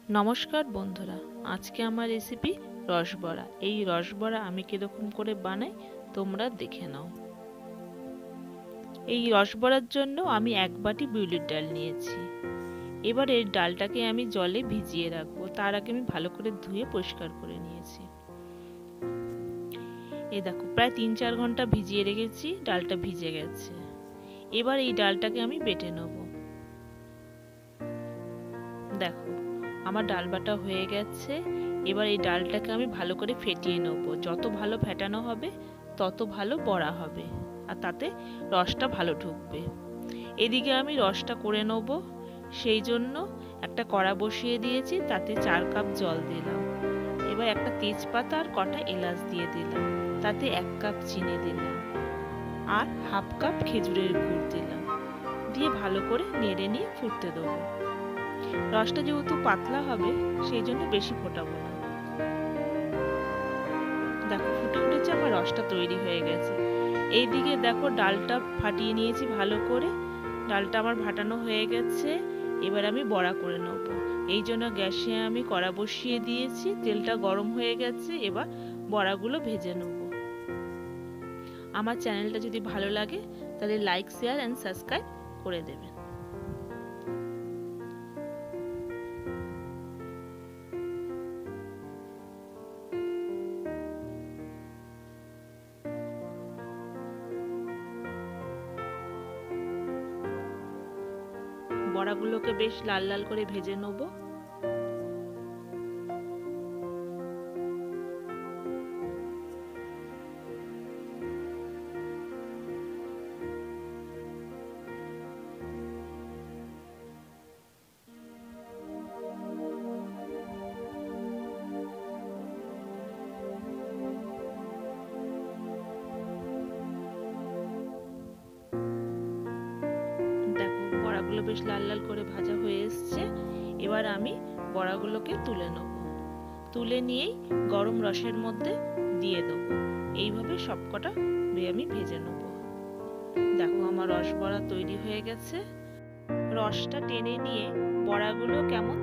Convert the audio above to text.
নমস্কার বন্ধুরা, আজকে আমার রেসিপি রসবড়া। এই রসবড়া আমি কিরকম করে বানাই তোমরা দেখে নাও। এই রসবড়ার জন্য আমি 1 বাটি বিউলির ডাল নিয়েছি। এবার এই ডালটাকে আমি জলে ভিজিয়ে রাখবো। তার আগে আমি ভালো করে ধুয়ে পরিষ্কার করে নিয়েছি। এই দেখো, প্রায় 3-4 ঘন্টা ভিজিয়ে রেখেছি, ডালটা ভিজে গেছে। এবার এই ডালটাকে আমি বেটে নেব। দেখো, আমার ডাল বাটা হয়ে গেছে। এবার এই ডালটাকে আমি ভালো করে ফেটিয়ে নেব। যত ভালো ফেটানো হবে তত ভালো বড়া হবে, আর তাতে রসটা ভালো ঢুকবে। এদিকে আমি রসটা করে নেব। সেই জন্য একটা কড়া বসিয়ে দিয়েছি, তাতে 4 কাপ জল দিলাম। এবার একটা তেজপাতা আর কটা এলাচ দিয়ে দিলাম। তাতে 1 কাপ চিনি দিলাম আর হাফ কাপ খেজুরের গুড় দিলাম। দিয়ে ভালো করে নেড়ে নিয়ে ফুটতে দেবো। রসটা যেহেতু পাতলা হবে সেই জন্য বেশি ফোটাবো না। দেখো, ফুটে উঠেছে, আমার রসটা তৈরি হয়ে গেছে। এইদিকে দেখো, ডালটা ফাটিয়ে নিয়েছি ভালো করে। ডালটা আমার ফাটানো হয়ে গেছে। এবার আমি বড়া করে নেব। এই জন্য গ্যাসে আমি কড়া বসিয়ে দিয়েছি, তেলটা গরম হয়ে গেছে। এবার বড়াগুলো ভেজে নেব। আমার চ্যানেলটা যদি ভালো লাগে তাহলে লাইক, শেয়ার অ্যান্ড সাবস্ক্রাইব করে দেবেন। বড়াগুলোকে বেশ লাল লাল করে ভেজে নেব। দেখো, বড়াগুলো বেশ লাল লাল করে ভাজা হয়ে এসছে। এবার আমি বড়াগুলোকে তুলে নেব। তুলে নিয়েই গরম রসের মধ্যে দিয়ে দেবো। এইভাবে সবকটা আমি ভেজে নেব। দেখো, আমার রস বড়া তৈরি হয়ে গেছে। রসটা টেনে নিয়ে বড়াগুলো কেমন